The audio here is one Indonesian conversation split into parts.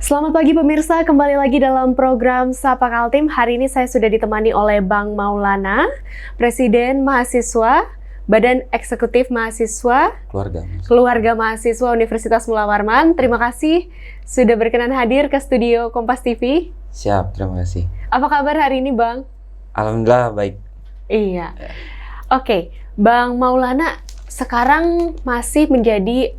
Selamat pagi pemirsa, kembali lagi dalam program Sapa Kaltim. Hari ini saya sudah ditemani oleh Bang Maulana, Presiden Mahasiswa, Badan Eksekutif Mahasiswa, Keluarga Mahasiswa Universitas Mula Warman. Terima kasih sudah berkenan hadir ke studio Kompas TV. Siap, terima kasih. Apa kabar hari ini, Bang? Alhamdulillah baik. Iya. Oke, Bang Maulana sekarang masih menjadi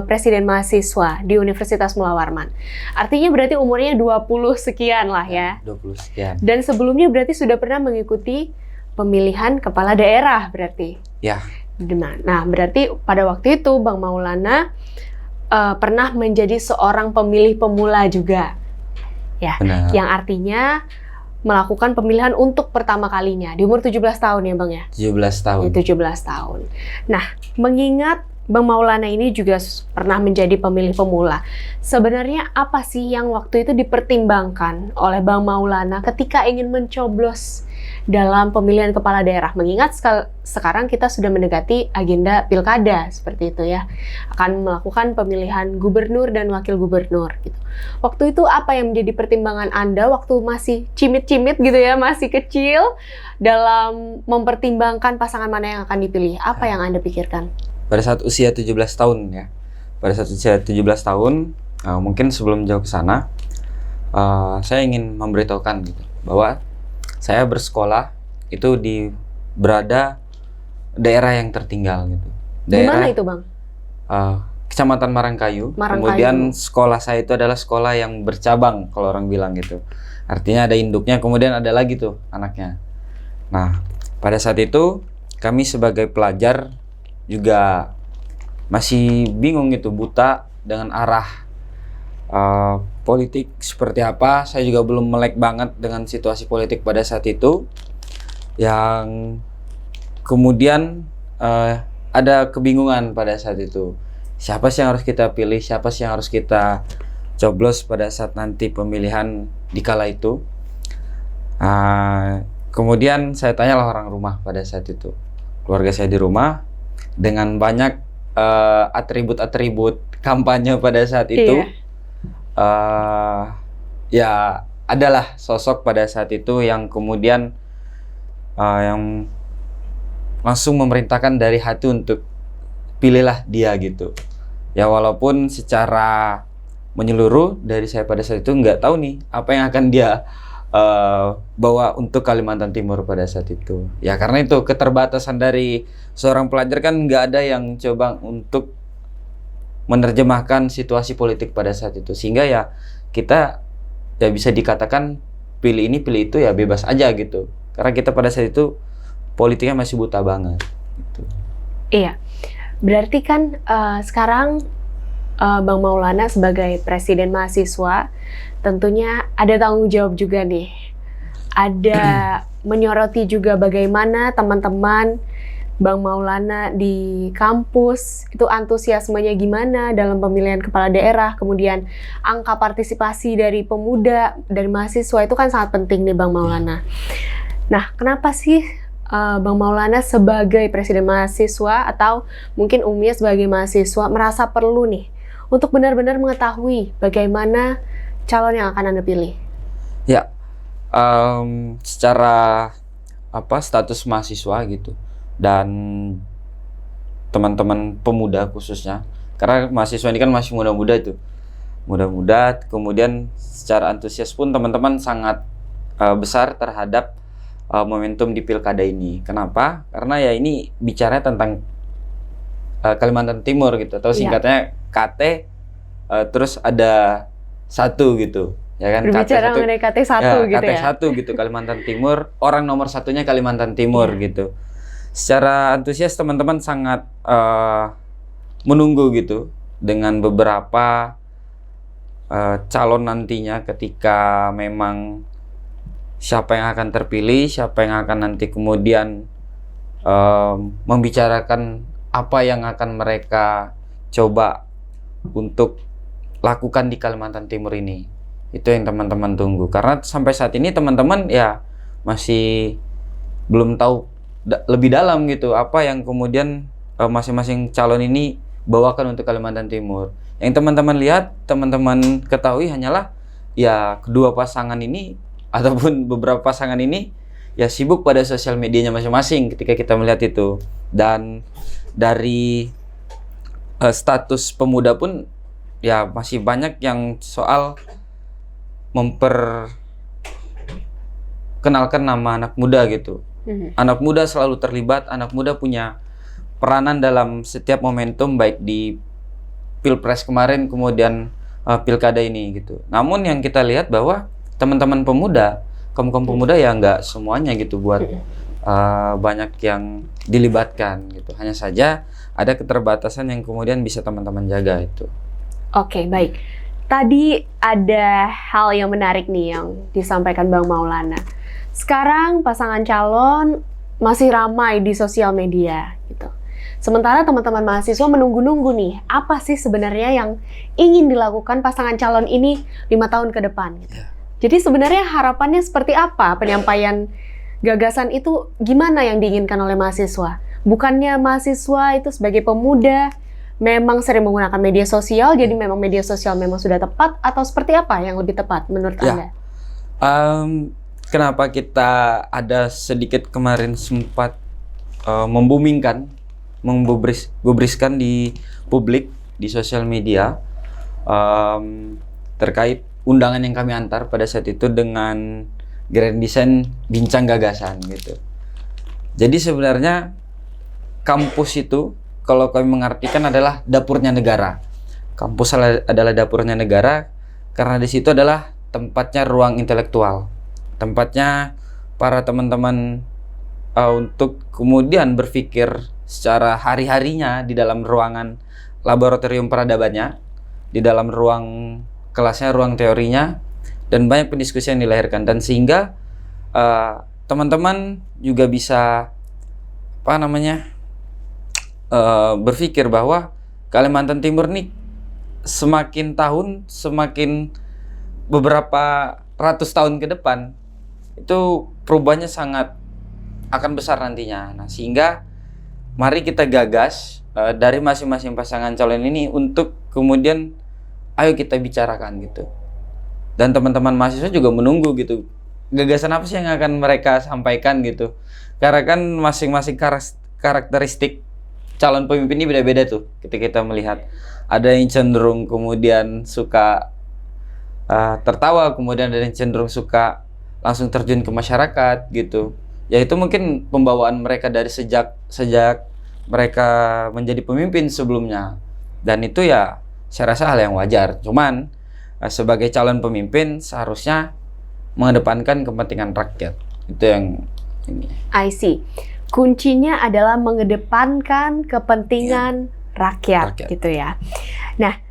presiden mahasiswa di Universitas Mula Warman. Artinya berarti umurnya 20 sekian lah ya. 20 sekian. Dan sebelumnya berarti sudah pernah mengikuti pemilihan kepala daerah berarti. Ya. Nah, berarti pada waktu itu Bang Maulana pernah menjadi seorang pemilih pemula juga. Ya, Benar. yang artinya melakukan pemilihan untuk pertama kalinya di umur 17 tahun ya Bang ya? 17 tahun. 17 tahun. Nah, mengingat Bang Maulana ini juga pernah menjadi pemilih pemula. Sebenarnya apa sih yang waktu itu dipertimbangkan oleh Bang Maulana ketika ingin mencoblos dalam pemilihan kepala daerah? Mengingat sekarang kita sudah mendekati agenda pilkada seperti itu ya. Akan melakukan pemilihan gubernur dan wakil gubernur gitu. Waktu itu apa yang menjadi pertimbangan Anda waktu masih cimit-cimit gitu ya, masih kecil dalam mempertimbangkan pasangan mana yang akan dipilih? Apa yang Anda pikirkan? Pada saat usia 17 tahun ya. Pada saat usia 17 tahun, mungkin sebelum jauh ke sana, saya ingin memberitahukan gitu bahwa saya bersekolah itu berada daerah yang tertinggal gitu. Di mana itu, Bang? Kecamatan Marangkayu. Kemudian sekolah saya itu adalah sekolah yang bercabang kalau orang bilang gitu. Artinya ada induknya, kemudian ada lagi tuh anaknya. Nah, pada saat itu kami sebagai pelajar juga masih bingung gitu, buta dengan arah politik seperti apa. Saya juga belum melek banget dengan situasi politik pada saat itu. Yang kemudian ada kebingungan pada saat itu. Siapa sih yang harus kita pilih? Siapa sih yang harus kita coblos pada saat nanti pemilihan di kala itu? Kemudian saya tanyalah orang rumah pada saat itu. Keluarga saya di rumah dengan banyak atribut-atribut kampanye pada saat itu. Ya adalah sosok pada saat itu yang kemudian yang langsung memerintahkan dari hati untuk pilihlah dia gitu. Ya walaupun secara menyeluruh dari saya pada saat itu nggak tahu nih apa yang akan dia bawa untuk Kalimantan Timur pada saat itu. Ya karena itu keterbatasan dari seorang pelajar kan nggak ada yang coba untuk menerjemahkan situasi politik pada saat itu. Sehingga ya kita ya bisa dikatakan pilih ini pilih itu ya bebas aja gitu. Karena kita pada saat itu politiknya masih buta banget gitu. Iya. Berarti kan sekarang Bang Maulana sebagai presiden mahasiswa tentunya ada tanggung jawab juga nih. Ada menyoroti juga bagaimana teman-teman Bang Maulana di kampus itu antusiasmenya gimana dalam pemilihan kepala daerah, kemudian angka partisipasi dari pemuda, dari mahasiswa itu kan sangat penting nih Bang Maulana. Nah, kenapa sih Bang Maulana sebagai presiden mahasiswa atau mungkin umumnya sebagai mahasiswa merasa perlu nih untuk benar-benar mengetahui bagaimana calon yang akan Anda pilih? Ya, secara status mahasiswa gitu dan teman-teman pemuda khususnya, karena mahasiswa ini kan masih muda-muda itu, muda-muda. Kemudian secara antusias pun teman-teman sangat besar terhadap momentum di pilkada ini. Kenapa? Karena ya ini bicara tentang Kalimantan Timur gitu, atau singkatnya KT, terus ada satu gitu, ya kan? Berbicara mengenai KT1 gitu ya? KT1 gitu, Kalimantan Timur, orang nomor satunya Kalimantan Timur gitu. Secara antusias teman-teman sangat menunggu gitu, dengan beberapa calon nantinya ketika memang siapa yang akan terpilih, siapa yang akan nanti kemudian membicarakan apa yang akan mereka coba untuk lakukan di Kalimantan Timur ini. Itu yang teman-teman tunggu. Karena sampai saat ini teman-teman ya masih belum tahu lebih dalam gitu apa yang kemudian masing-masing calon ini bawakan untuk Kalimantan Timur. Yang teman-teman lihat, teman-teman ketahui hanyalah ya kedua pasangan ini ataupun beberapa pasangan ini ya sibuk pada sosial medianya masing-masing ketika kita melihat itu. Dan dari status pemuda pun ya masih banyak yang soal memperkenalkan nama anak muda gitu. Anak muda selalu terlibat, anak muda punya peranan dalam setiap momentum, baik di Pilpres kemarin kemudian Pilkada ini gitu. Namun yang kita lihat bahwa teman-teman pemuda, kaum pemuda ya nggak semuanya gitu buat banyak yang dilibatkan gitu. Hanya saja ada keterbatasan yang kemudian bisa teman-teman jaga itu. Oke, baik. Tadi ada hal yang menarik nih yang disampaikan Bang Maulana. Sekarang pasangan calon masih ramai di sosial media gitu. Sementara teman-teman mahasiswa menunggu-nunggu nih, apa sih sebenarnya yang ingin dilakukan pasangan calon ini 5 tahun ke depan gitu. Jadi sebenarnya harapannya seperti apa penyampaian gagasan itu, gimana yang diinginkan oleh mahasiswa? Bukannya mahasiswa itu sebagai pemuda memang sering menggunakan media sosial, jadi memang media sosial memang sudah tepat, atau seperti apa yang lebih tepat menurut Anda? Kenapa kita ada sedikit kemarin sempat membubriskan di publik, di sosial media terkait undangan yang kami antar pada saat itu dengan Grand Design Bincang Gagasan gitu. Jadi sebenarnya kampus itu kalau kami mengartikan adalah dapurnya negara. Kampus adalah dapurnya negara karena di situ adalah tempatnya ruang intelektual. Tempatnya para teman-teman untuk kemudian berpikir secara hari-harinya di dalam ruangan laboratorium peradabannya, di dalam ruang kelasnya, ruang teorinya, dan banyak pendiskusian yang dilahirkan. Dan sehingga teman-teman juga bisa berpikir bahwa Kalimantan Timur nih semakin tahun, semakin beberapa ratus tahun ke depan itu perubahannya sangat akan besar nantinya. Nah, sehingga mari kita gagas dari masing-masing pasangan calon ini untuk kemudian ayo kita bicarakan gitu. Dan teman-teman mahasiswa juga menunggu gitu. Gagasan apa sih yang akan mereka sampaikan gitu. Karena kan masing-masing karakteristik calon pemimpin ini beda-beda tuh. Ketika kita melihat ada yang cenderung kemudian suka tertawa, kemudian ada yang cenderung suka langsung terjun ke masyarakat gitu. Ya itu mungkin pembawaan mereka dari sejak mereka menjadi pemimpin sebelumnya. Dan itu ya saya rasa hal yang wajar. Cuman sebagai calon pemimpin seharusnya mengedepankan kepentingan rakyat. Itu yang ini. I see. Kuncinya adalah mengedepankan kepentingan rakyat gitu ya. Nah,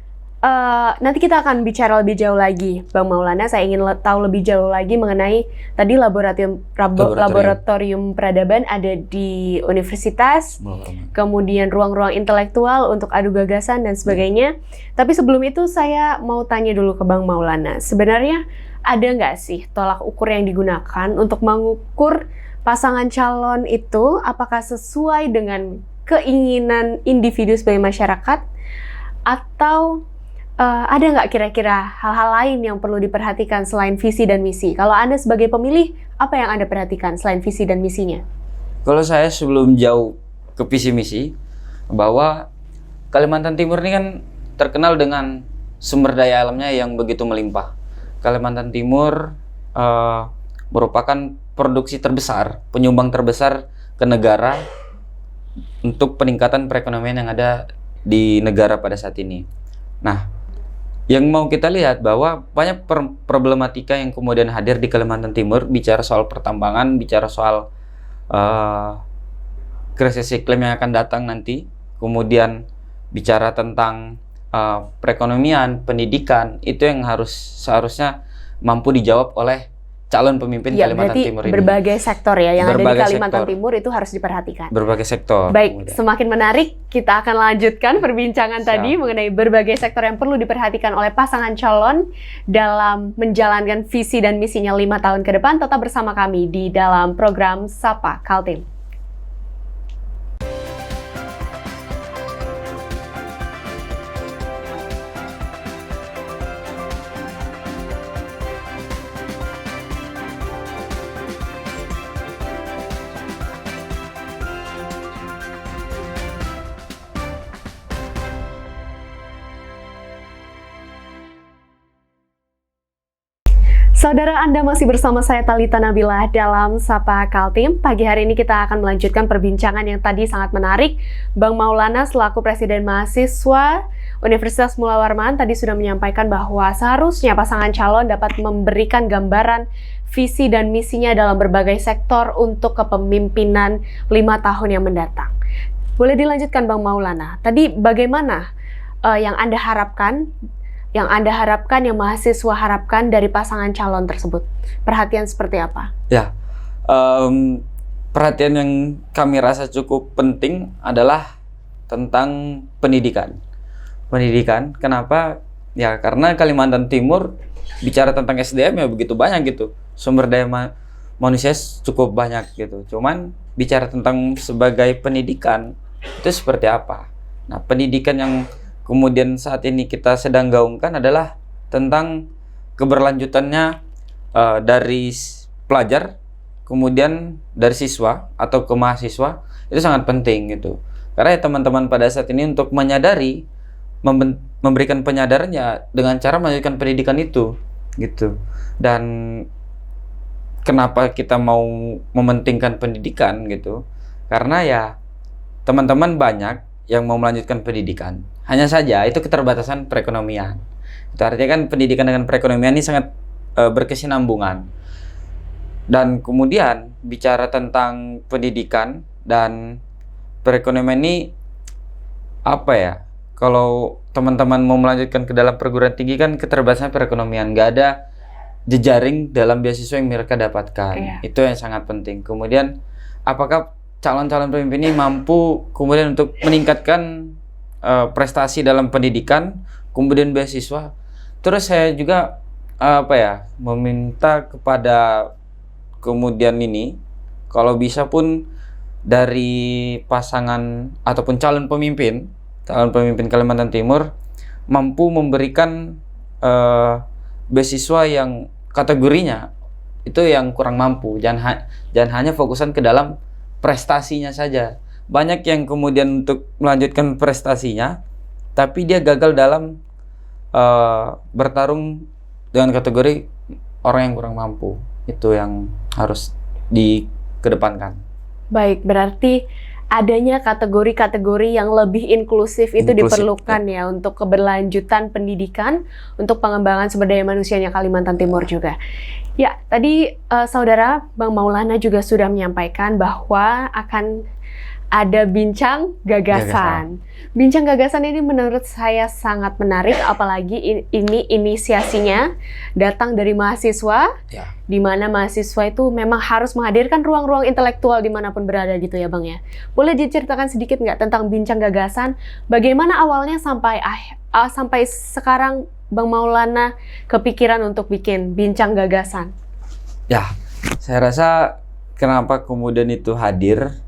nanti kita akan bicara lebih jauh lagi, Bang Maulana. Saya ingin tahu lebih jauh lagi mengenai tadi laboratorium peradaban ada di universitas, kemudian ruang-ruang intelektual untuk adu gagasan dan sebagainya. Tapi sebelum itu saya mau tanya dulu ke Bang Maulana. Sebenarnya ada nggak sih tolak ukur yang digunakan untuk mengukur pasangan calon itu apakah sesuai dengan keinginan individu sebagai masyarakat, atau ada nggak kira-kira hal-hal lain yang perlu diperhatikan selain visi dan misi? Kalau Anda sebagai pemilih, apa yang Anda perhatikan selain visi dan misinya? Kalau saya sebelum jauh ke visi misi, bahwa Kalimantan Timur ini kan terkenal dengan sumber daya alamnya yang begitu melimpah. Kalimantan Timur merupakan produksi terbesar, penyumbang terbesar ke negara untuk peningkatan perekonomian yang ada di negara pada saat ini. Nah, yang mau kita lihat bahwa banyak problematika yang kemudian hadir di Kalimantan Timur, bicara soal pertambangan, bicara soal krisis iklim yang akan datang nanti, kemudian bicara tentang perekonomian, pendidikan, itu yang seharusnya mampu dijawab oleh calon pemimpin ya, Kalimantan Timur ini. Berbagai sektor ya yang berbagai ada di Kalimantan sektor. Timur itu harus diperhatikan. Berbagai sektor. Baik, kemudian. Semakin menarik, kita akan lanjutkan perbincangan tadi mengenai berbagai sektor yang perlu diperhatikan oleh pasangan calon dalam menjalankan visi dan misinya 5 tahun ke depan. Tetap bersama kami di dalam program Sapa Kaltim. Saudara, Anda masih bersama saya Talitha Nabilah dalam Sapa Kaltim. Pagi hari ini kita akan melanjutkan perbincangan yang tadi sangat menarik. Bang Maulana selaku Presiden Mahasiswa Universitas Mula Warman tadi sudah menyampaikan bahwa seharusnya pasangan calon dapat memberikan gambaran visi dan misinya dalam berbagai sektor untuk kepemimpinan 5 tahun yang mendatang. Boleh dilanjutkan Bang Maulana, tadi bagaimana yang Anda harapkan, yang mahasiswa harapkan dari pasangan calon tersebut? Perhatian seperti apa? Ya, perhatian yang kami rasa cukup penting adalah tentang pendidikan. Pendidikan, kenapa? Ya, karena Kalimantan Timur bicara tentang SDM ya begitu banyak gitu. Sumber daya manusia cukup banyak gitu. Cuman bicara tentang sebagai pendidikan, itu seperti apa? Nah, pendidikan yang kemudian saat ini kita sedang gaungkan adalah tentang keberlanjutannya dari pelajar, kemudian dari siswa atau ke mahasiswa, itu sangat penting gitu. Karena ya, teman-teman pada saat ini untuk menyadari, memberikan penyadaran ya dengan cara melanjutkan pendidikan itu gitu. Dan kenapa kita mau mementingkan pendidikan gitu? Karena ya teman-teman banyak yang mau melanjutkan pendidikan. Hanya saja itu keterbatasan perekonomian. Itu artinya kan pendidikan dengan perekonomian ini sangat berkesinambungan. Dan kemudian bicara tentang pendidikan dan perekonomian ini apa ya? Kalau teman-teman mau melanjutkan ke dalam perguruan tinggi kan keterbatasan perekonomian, nggak ada jejaring dalam beasiswa yang mereka dapatkan. Iya. Itu yang sangat penting. Kemudian apakah calon-calon pemimpin ini mampu kemudian untuk meningkatkan prestasi dalam pendidikan, kemudian beasiswa. Terus saya juga meminta kepada kemudian ini, kalau bisa pun dari pasangan ataupun calon pemimpin Kalimantan Timur mampu memberikan beasiswa yang kategorinya itu yang kurang mampu, jangan hanya fokusan ke dalam prestasinya saja. Banyak yang kemudian untuk melanjutkan prestasinya, tapi dia gagal dalam bertarung dengan kategori orang yang kurang mampu. Itu yang harus dikedepankan. Baik, berarti adanya kategori-kategori yang lebih inklusif itu diperlukan ya untuk keberlanjutan pendidikan, untuk pengembangan sumber daya manusianya Kalimantan Timur juga. Ya, tadi Saudara Bang Maulana juga sudah menyampaikan bahwa akan ada bincang gagasan. Bincang gagasan ini menurut saya sangat menarik, apalagi ini inisiasinya datang dari mahasiswa, Ya. di mana mahasiswa itu memang harus menghadirkan ruang-ruang intelektual dimanapun berada gitu ya Bang ya. Boleh diceritakan sedikit nggak tentang bincang gagasan? Bagaimana awalnya sampai sekarang Bang Maulana kepikiran untuk bikin bincang gagasan? Ya, saya rasa kenapa kemudian itu hadir,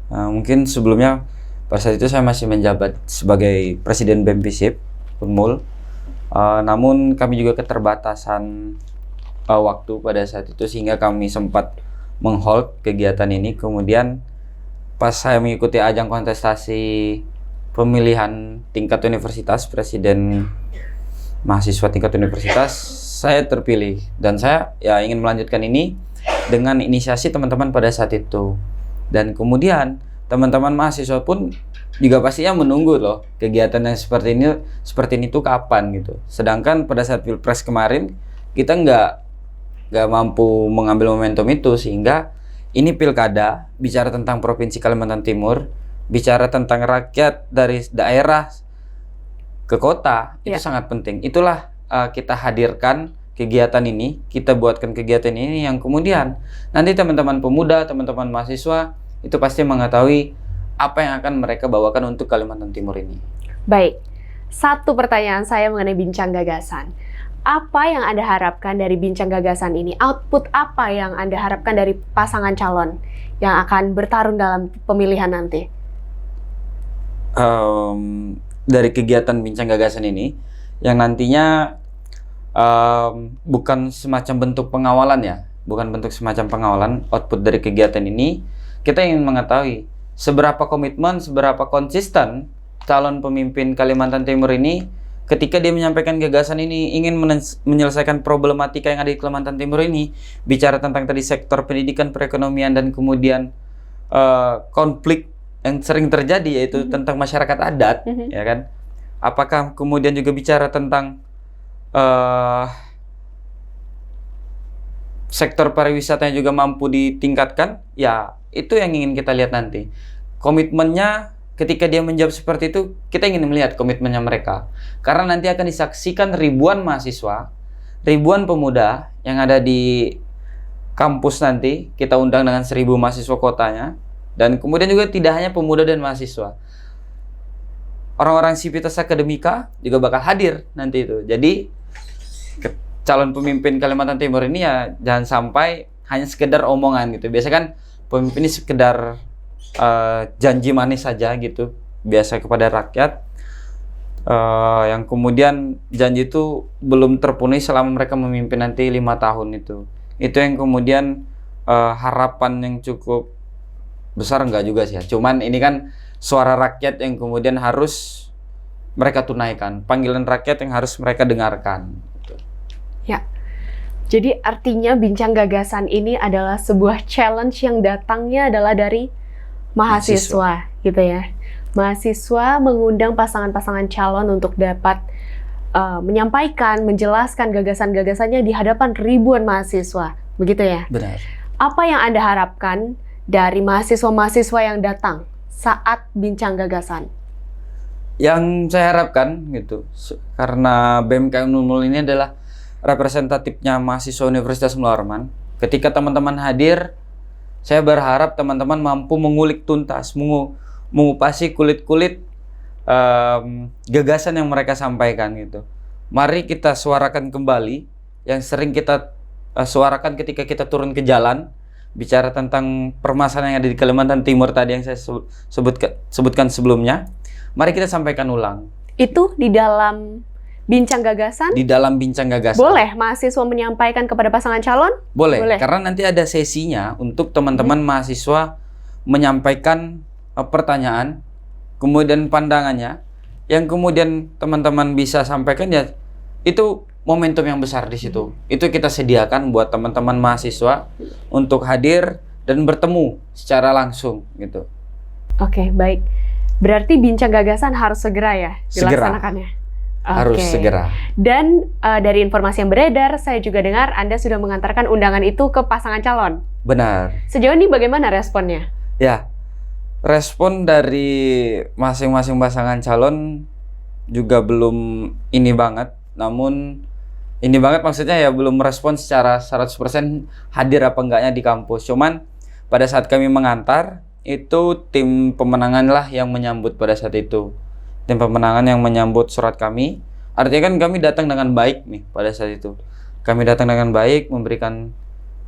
mungkin sebelumnya pada saat itu saya masih menjabat sebagai Presiden BEM-FISIP Unmul, namun kami juga keterbatasan waktu pada saat itu sehingga kami sempat menghold kegiatan ini. Kemudian pas saya mengikuti ajang kontestasi pemilihan tingkat universitas, presiden mahasiswa tingkat universitas, saya terpilih dan saya ya ingin melanjutkan ini dengan inisiasi teman-teman pada saat itu. Dan kemudian teman-teman mahasiswa pun juga pastinya menunggu loh kegiatan yang seperti ini tuh kapan gitu. Sedangkan pada saat Pilpres kemarin kita nggak mampu mengambil momentum itu, sehingga ini pilkada bicara tentang Provinsi Kalimantan Timur, bicara tentang rakyat dari daerah ke kota, itu sangat penting. Itulah kita hadirkan kegiatan ini, kita buatkan kegiatan ini yang kemudian nanti teman-teman pemuda, teman-teman mahasiswa itu pasti mengetahui apa yang akan mereka bawakan untuk Kalimantan Timur ini. Baik, satu pertanyaan saya mengenai bincang gagasan. Apa yang Anda harapkan dari bincang gagasan ini? Output apa yang Anda harapkan dari pasangan calon yang akan bertarung dalam pemilihan nanti? Dari kegiatan bincang gagasan ini, yang nantinya bukan semacam bentuk pengawalan ya, bukan bentuk semacam pengawalan. Output dari kegiatan ini, kita ingin mengetahui seberapa komitmen, seberapa konsisten calon pemimpin Kalimantan Timur ini ketika dia menyampaikan gagasan ini ingin menyelesaikan problematika yang ada di Kalimantan Timur ini, bicara tentang tadi sektor pendidikan, perekonomian, dan kemudian konflik yang sering terjadi yaitu tentang masyarakat adat, ya kan? Apakah kemudian juga bicara tentang sektor pariwisata yang juga mampu ditingkatkan? Ya, itu yang ingin kita lihat nanti. Komitmennya ketika dia menjawab seperti itu, kita ingin melihat komitmennya mereka. Karena nanti akan disaksikan ribuan mahasiswa, ribuan pemuda yang ada di kampus nanti. Kita undang dengan 1.000 mahasiswa kotanya. Dan kemudian juga tidak hanya pemuda dan mahasiswa. Orang-orang sivitas akademika juga bakal hadir nanti itu. Jadi, calon pemimpin Kalimantan Timur ini ya jangan sampai hanya sekedar omongan gitu. Biasanya kan pemimpin ini sekedar janji manis saja gitu, biasa kepada rakyat, yang kemudian janji itu belum terpenuhi selama mereka memimpin nanti 5 tahun itu yang kemudian harapan yang cukup besar enggak juga sih ya. Cuman ini kan suara rakyat yang kemudian harus mereka tunaikan, panggilan rakyat yang harus mereka dengarkan gitu. Ya. Jadi artinya bincang gagasan ini adalah sebuah challenge yang datangnya adalah dari mahasiswa gitu ya. Mahasiswa mengundang pasangan-pasangan calon untuk dapat menyampaikan, menjelaskan gagasan-gagasannya di hadapan ribuan mahasiswa. Begitu ya? Benar. Apa yang Anda harapkan dari mahasiswa-mahasiswa yang datang saat bincang gagasan? Yang saya harapkan gitu, karena BMKM Nunul ini adalah representatifnya mahasiswa Universitas Muhammad Arman. Ketika teman-teman hadir, saya berharap teman-teman mampu mengulik tuntas, mengupasi kulit-kulit gagasan yang mereka sampaikan gitu. Mari kita suarakan kembali yang sering kita suarakan ketika kita turun ke jalan, bicara tentang permasalahan yang ada di Kalimantan Timur tadi yang saya sebutkan sebelumnya. Mari kita sampaikan ulang. Itu di dalam bincang gagasan? Di dalam bincang gagasan. Boleh mahasiswa menyampaikan kepada pasangan calon? Boleh. Karena nanti ada sesinya untuk teman-teman mahasiswa menyampaikan pertanyaan, kemudian pandangannya, yang kemudian teman-teman bisa sampaikan ya, itu momentum yang besar di situ. Itu kita sediakan buat teman-teman mahasiswa untuk hadir dan bertemu secara langsung gitu. Oke, baik. Berarti bincang gagasan harus segera ya dilaksanakannya? Harus segera. Dan dari informasi yang beredar, saya juga dengar Anda sudah mengantarkan undangan itu ke pasangan calon. Benar. Sejauh ini bagaimana responnya? Ya, respon dari masing-masing pasangan calon juga belum ini banget. Namun, ini banget maksudnya ya belum merespon secara 100% hadir apa enggaknya di kampus. Cuman, pada saat kami mengantar, itu tim pemenangan lah yang menyambut pada saat itu. Tim pemenangan yang menyambut surat kami. Artinya kan kami datang dengan baik nih pada saat itu. Kami datang dengan baik, memberikan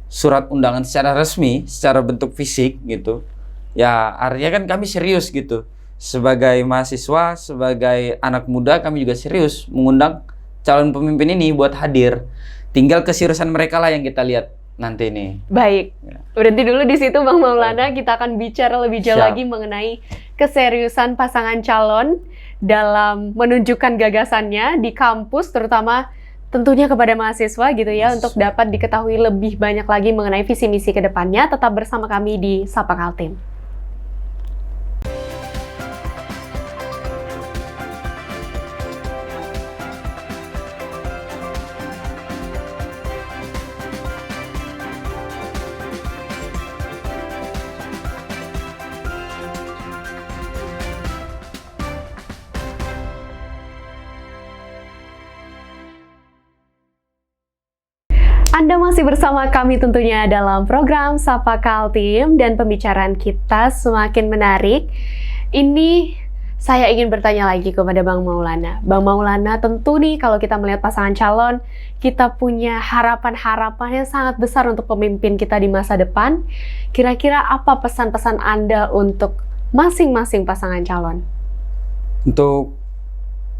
surat undangan secara resmi, secara bentuk fisik gitu. Ya artinya kan kami serius gitu. Sebagai mahasiswa, sebagai anak muda, kami juga serius mengundang calon pemimpin ini buat hadir. Tinggal keseriusan mereka lah yang kita lihat nanti nih. Baik, berhenti dulu di situ Bang Maulana. Kita akan bicara lebih jauh lagi mengenai keseriusan pasangan calon dalam menunjukkan gagasannya di kampus, terutama tentunya kepada mahasiswa gitu ya, untuk dapat diketahui lebih banyak lagi mengenai visi misi ke depannya. Tetap bersama kami di Sapa Kaltim. Anda masih bersama kami tentunya dalam program Sapa Kaltim, dan pembicaraan kita semakin menarik. Ini saya ingin bertanya lagi kepada Bang Maulana. Bang Maulana, tentu nih kalau kita melihat pasangan calon, kita punya harapan-harapan yang sangat besar untuk pemimpin kita di masa depan. Kira-kira apa pesan-pesan Anda untuk masing-masing pasangan calon? Untuk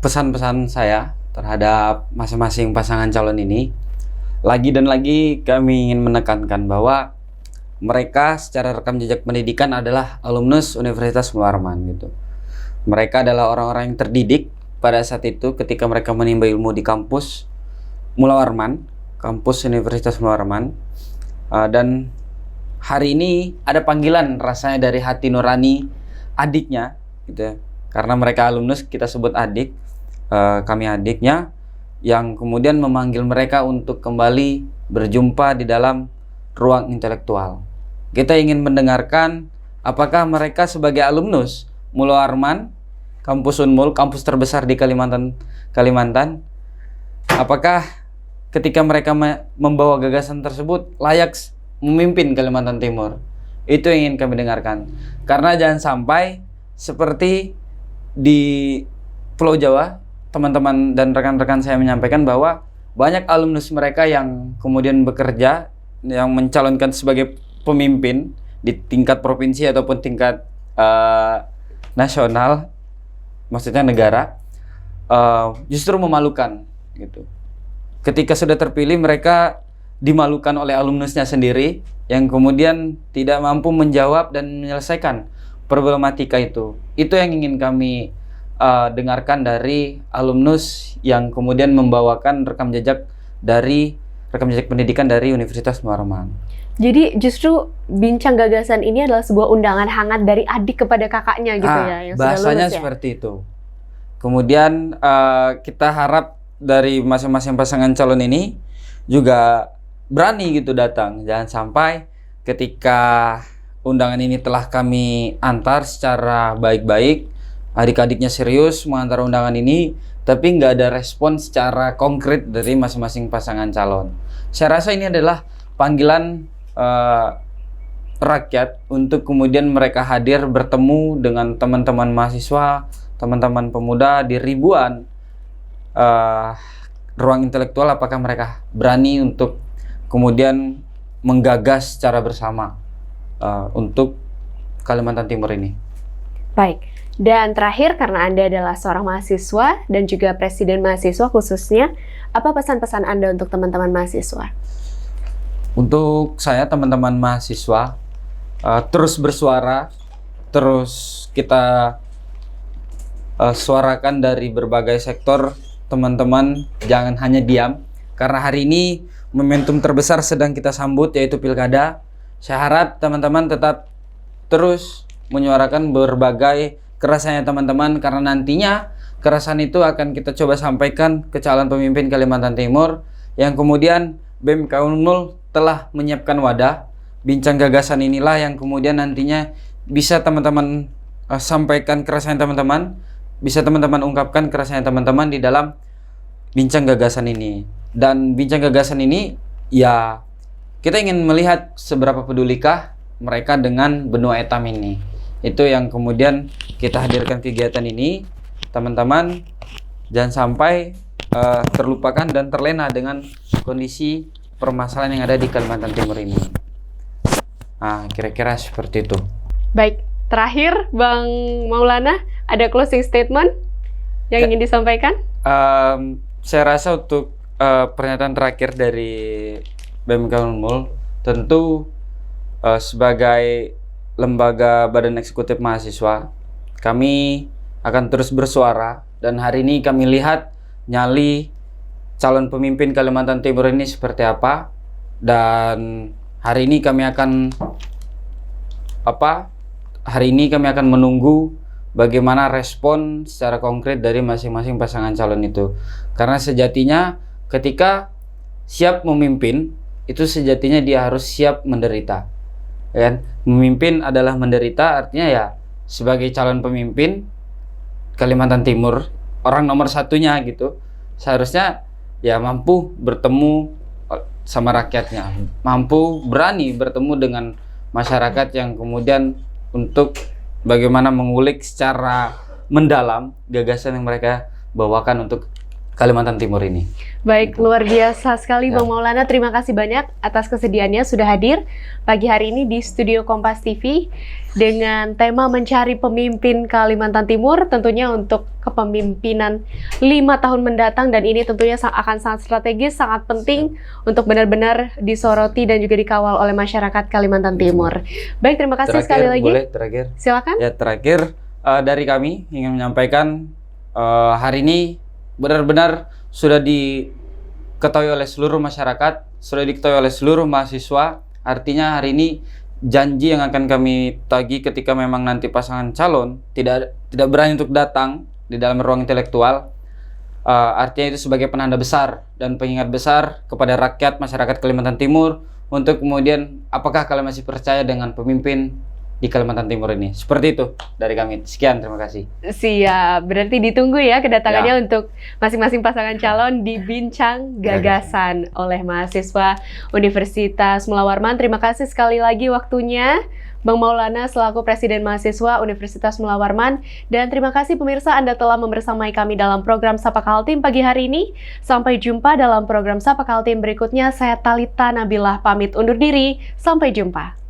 pesan-pesan saya terhadap masing-masing pasangan calon ini, lagi dan lagi kami ingin menekankan bahwa mereka secara rekam jejak pendidikan adalah alumnus Universitas Muhammad Arman gitu. Mereka adalah orang-orang yang terdidik, pada saat itu ketika mereka menimba ilmu di kampus Mula Warman, kampus Universitas Mula Warman. Dan hari ini ada panggilan rasanya dari hati nurani adiknya, gitu ya. Karena mereka alumnus, kita sebut adik, kami adiknya, yang kemudian memanggil mereka untuk kembali berjumpa di dalam ruang intelektual. Kita ingin mendengarkan apakah mereka sebagai alumnus Mula Warman, kampus Unmul, kampus terbesar di Kalimantan, apakah ketika mereka membawa gagasan tersebut layak memimpin Kalimantan Timur. Itu yang ingin kami dengarkan. Karena jangan sampai seperti di Pulau Jawa, teman-teman dan rekan-rekan saya menyampaikan bahwa banyak alumnus mereka yang kemudian bekerja, yang mencalonkan sebagai pemimpin di tingkat provinsi ataupun tingkat nasional, maksudnya negara, justru memalukan gitu. Ketika sudah terpilih, mereka dimalukan oleh alumnusnya sendiri yang kemudian tidak mampu menjawab dan menyelesaikan problematika itu. Itu yang ingin kami dengarkan dari alumnus yang kemudian membawakan rekam jejak pendidikan dari Universitas Mula Warman. Jadi justru bincang gagasan ini adalah sebuah undangan hangat dari adik kepada kakaknya gitu ya, yang sudah bahasanya lulus ya? Seperti itu. Kemudian kita harap dari masing-masing pasangan calon ini juga berani gitu datang. Jangan sampai ketika undangan ini telah kami antar secara baik-baik, adik-adiknya serius mengantar undangan ini, tapi nggak ada respon secara konkret dari masing-masing pasangan calon. Saya rasa ini adalah panggilan rakyat untuk kemudian mereka hadir bertemu dengan teman-teman mahasiswa, teman-teman pemuda di ribuan ruang intelektual. Apakah mereka berani untuk kemudian menggagas secara bersama untuk Kalimantan Timur ini? Baik, dan terakhir, karena Anda adalah seorang mahasiswa dan juga presiden mahasiswa khususnya, apa pesan-pesan Anda untuk teman-teman mahasiswa? Untuk saya, teman-teman mahasiswa, terus bersuara, terus kita suarakan dari berbagai sektor. Teman-teman jangan hanya diam, karena hari ini momentum terbesar sedang kita sambut, yaitu Pilkada. Saya harap teman-teman tetap terus menyuarakan berbagai kerasannya teman-teman, karena nantinya kerasan itu akan kita coba sampaikan ke calon pemimpin Kalimantan Timur, yang kemudian BMK Unmul telah menyiapkan wadah. Bincang gagasan inilah yang kemudian nantinya bisa teman-teman sampaikan kerasan teman-teman, bisa teman-teman ungkapkan kerasan teman-teman di dalam bincang gagasan ini. Dan bincang gagasan ini, ya kita ingin melihat seberapa pedulikah mereka dengan benua etam ini. Itu yang kemudian kita hadirkan kegiatan ini. Teman-teman jangan sampai terlupakan dan terlena dengan kondisi permasalahan yang ada di Kalimantan Timur ini. Kira-kira seperti itu. Baik, terakhir Bang Maulana, ada closing statement yang ingin disampaikan? Saya rasa untuk pernyataan terakhir dari BMK Unmul, tentu sebagai lembaga badan eksekutif mahasiswa, kami akan terus bersuara, dan hari ini kami lihat nyali calon pemimpin Kalimantan Timur ini seperti apa, dan hari ini kami akan menunggu bagaimana respon secara konkret dari masing-masing pasangan calon itu. Karena sejatinya ketika siap memimpin, itu sejatinya dia harus siap menderita. Kan? Memimpin adalah menderita, artinya ya sebagai calon pemimpin Kalimantan Timur, orang nomor satunya gitu, seharusnya ya mampu bertemu sama rakyatnya, mampu berani bertemu dengan masyarakat yang kemudian untuk bagaimana mengulik secara mendalam gagasan yang mereka bawakan untuk Kalimantan Timur ini. Baik, luar biasa sekali Ya. Bang Maulana. Terima kasih banyak atas kesediaannya sudah hadir pagi hari ini di studio Kompas TV dengan tema mencari pemimpin Kalimantan Timur, tentunya untuk kepemimpinan 5 tahun mendatang, dan ini tentunya akan sangat strategis, sangat penting untuk benar-benar disoroti dan juga dikawal oleh masyarakat Kalimantan Timur. Baik, terima kasih sekali lagi. Boleh terakhir? Silakan. Ya, terakhir dari kami ingin menyampaikan hari ini benar-benar sudah diketahui oleh seluruh masyarakat, sudah diketahui oleh seluruh mahasiswa. Artinya hari ini janji yang akan kami tagih ketika memang nanti pasangan calon tidak berani untuk datang di dalam ruang intelektual. Artinya itu sebagai penanda besar dan pengingat besar kepada rakyat masyarakat Kalimantan Timur untuk kemudian apakah kalian masih percaya dengan pemimpin di Kalimantan Timur ini. Seperti itu dari kami. Sekian, terima kasih. Siap, berarti ditunggu ya kedatangannya untuk masing-masing pasangan calon di Bincang Gagasan oleh mahasiswa Universitas Mula Warman. Terima kasih sekali lagi waktunya, Bang Maulana selaku Presiden Mahasiswa Universitas Mula Warman. Dan terima kasih pemirsa Anda telah membersamai kami dalam program Sapa Kaltim pagi hari ini. Sampai jumpa dalam program Sapa Kaltim berikutnya. Saya Talita Nabilah pamit undur diri. Sampai jumpa.